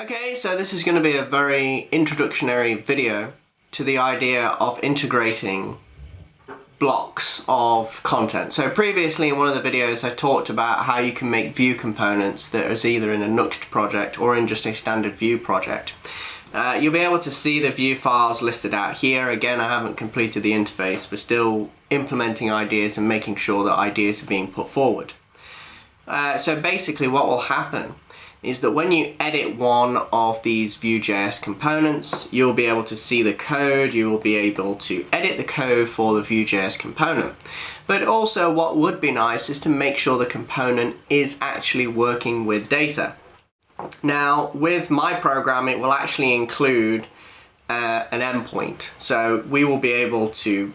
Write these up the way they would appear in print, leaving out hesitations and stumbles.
Okay, so this is going to be a very introductory video to the idea of integrating blocks of content. So previously in one of the videos I talked about how you can make view components that is either in a Nuxt project or in just a standard view project. You'll be able to see the view files listed out here. Again, I haven't completed the interface. We're still implementing ideas and making sure that ideas are being put forward. So basically what will happen is that when you edit one of these Vue.js components, you'll be able to see the code, you will be able to edit the code for the Vue.js component. But also what would be nice is to make sure the component is actually working with data. Now with my program it will actually include an endpoint, so we will be able to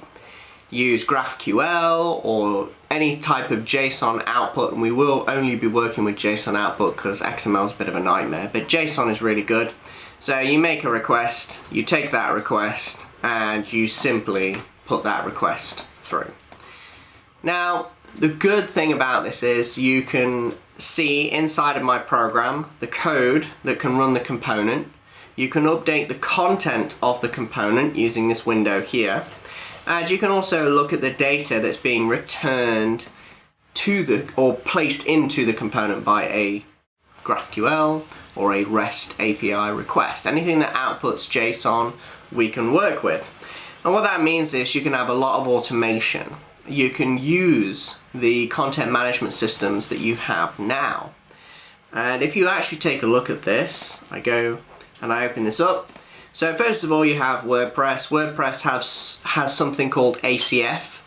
use GraphQL or any type of JSON output, and we will only be working with JSON output because XML is a bit of a nightmare, but JSON is really good. So you make a request, you take that request, and you simply put that request through. Now the good thing about this is you can see inside of my program the code that can run the component. You can update the content of the component using this window here. And you can also look at the data that's being returned to or placed into the component by a GraphQL or a REST API request. Anything that outputs JSON we can work with. And what that means is you can have a lot of automation. You can use the content management systems that you have now. And if you actually take a look at this, I go and I open this up. So first of all you have WordPress. WordPress has something called ACF.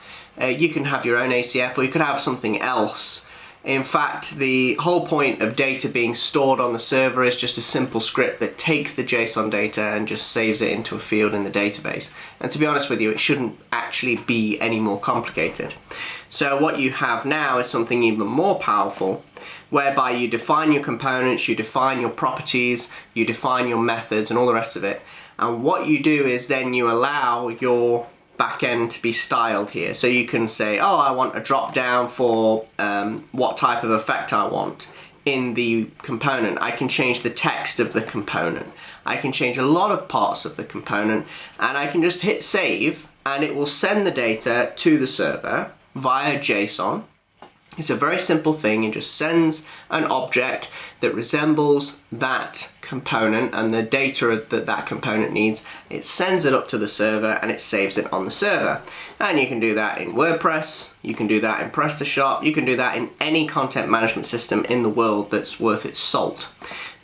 You can have your own ACF or you could have something else. In fact, the whole point of data being stored on the server is just a simple script that takes the JSON data and just saves it into a field in the database. And to be honest with you, it shouldn't actually be any more complicated. So what you have now is something even more powerful, whereby you define your components, you define your properties, you define your methods and all the rest of it. And what you do is then you allow your backend to be styled here. So you can say, oh, I want a drop down for what type of effect I want in the component. I can change the text of the component. I can change a lot of parts of the component, and I can just hit save and it will send the data to the server via JSON. It's a very simple thing. It just sends an object that resembles that component and the data that that component needs. It sends it up to the server and it saves it on the server. And you can do that in WordPress, you can do that in PrestaShop, you can do that in any content management system in the world that's worth its salt,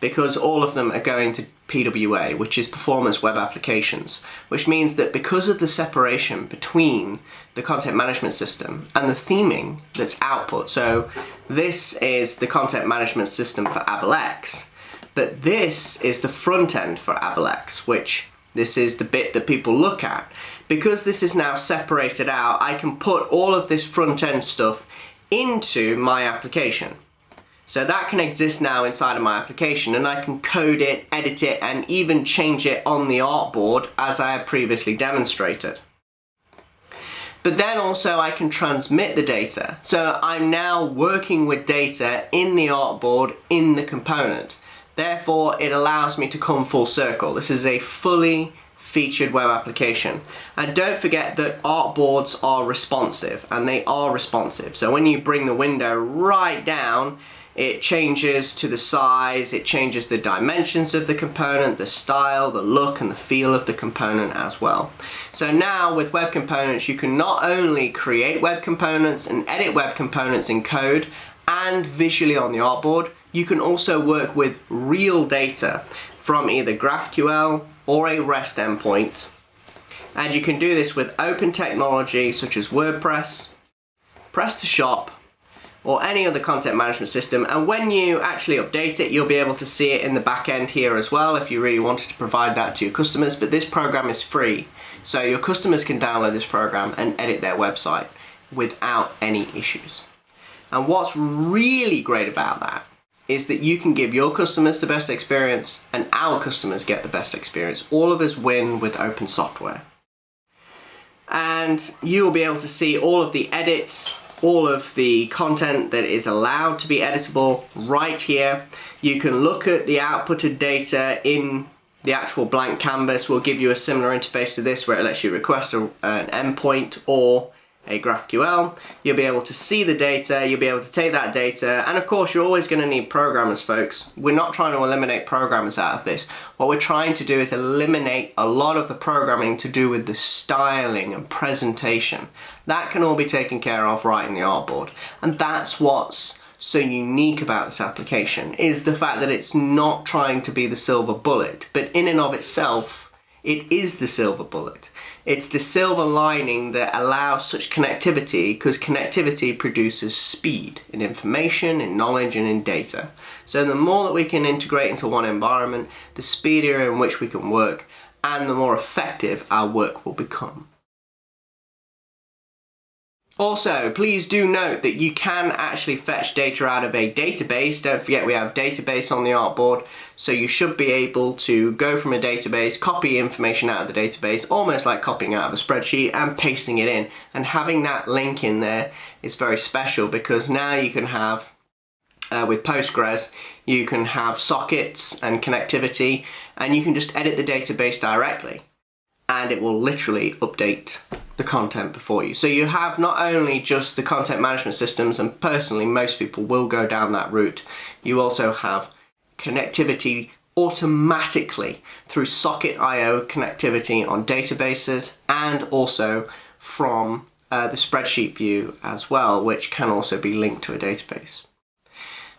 because all of them are going to PWA, which is Performance Web Applications, which means that because of the separation between the content management system and the theming that's output, so this is the content management system for AbilX, but this is the front end for AbilX, which this is the bit that people look at. Because this is now separated out, I can put all of this front end stuff into my application. So that can exist now inside of my application, and I can code it, edit it, and even change it on the artboard as I have previously demonstrated. But then also I can transmit the data. So I'm now working with data in the artboard in the component. Therefore, it allows me to come full circle. This is a fully featured web application. And don't forget that artboards are responsive, and they are responsive. So when you bring the window right down, it changes to the size, it changes the dimensions of the component, the style, the look and the feel of the component as well. So now with web components you can not only create web components and edit web components in code and visually on the artboard, you can also work with real data from either GraphQL or a REST endpoint. And you can do this with open technology such as WordPress, PrestaShop, or any other content management system. And when you actually update it, you'll be able to see it in the back end here as well if you really wanted to provide that to your customers. But this program is free, so your customers can download this program and edit their website without any issues. And what's really great about that is that you can give your customers the best experience and our customers get the best experience. All of us win with open software. And you will be able to see all of the edits all of the content that is allowed to be editable right here. You can look at the outputted data in the actual blank canvas. Will give you a similar interface to this where it lets you request an endpoint or a GraphQL. You'll be able to see the data, you'll be able to take that data, and of course you're always going to need programmers, folks. We're not trying to eliminate programmers out of this. What we're trying to do is eliminate a lot of the programming to do with the styling and presentation. That can all be taken care of right in the artboard, and that's what's so unique about this application, is the fact that it's not trying to be the silver bullet, but in and of itself it is the silver bullet. It's the silver lining that allows such connectivity, because connectivity produces speed in information, in knowledge, and in data. So the more that we can integrate into one environment, the speedier in which we can work, and the more effective our work will become. Also, please do note that you can actually fetch data out of a database. Don't forget we have database on the artboard, so you should be able to go from a database, copy information out of the database, almost like copying out of a spreadsheet and pasting it in. And having that link in there is very special, because now you can have, with Postgres, you can have sockets and connectivity, and you can just edit the database directly, and it will literally update the content before you. So you have not only just the content management systems, and personally most people will go down that route, you also have connectivity automatically through socket IO connectivity on databases, and also from the spreadsheet view as well, which can also be linked to a database.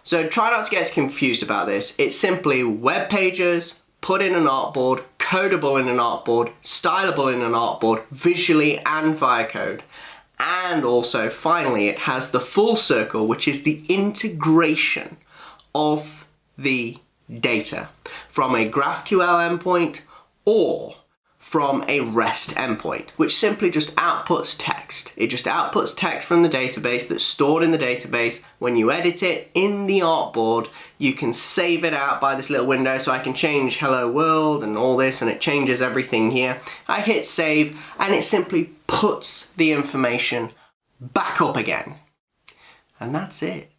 So try not to get confused about this. It's simply web pages put in an artboard, codable in an artboard, stylable in an artboard, visually and via code. And also, finally, it has the full circle, which is the integration of the data from a GraphQL endpoint or from a REST endpoint, which simply just outputs text. It just outputs text from the database that's stored in the database. When you edit it in the artboard, you can save it out by this little window. So I can change hello world and all this, and it changes everything here. I hit save, and it simply puts the information back up again. And that's it.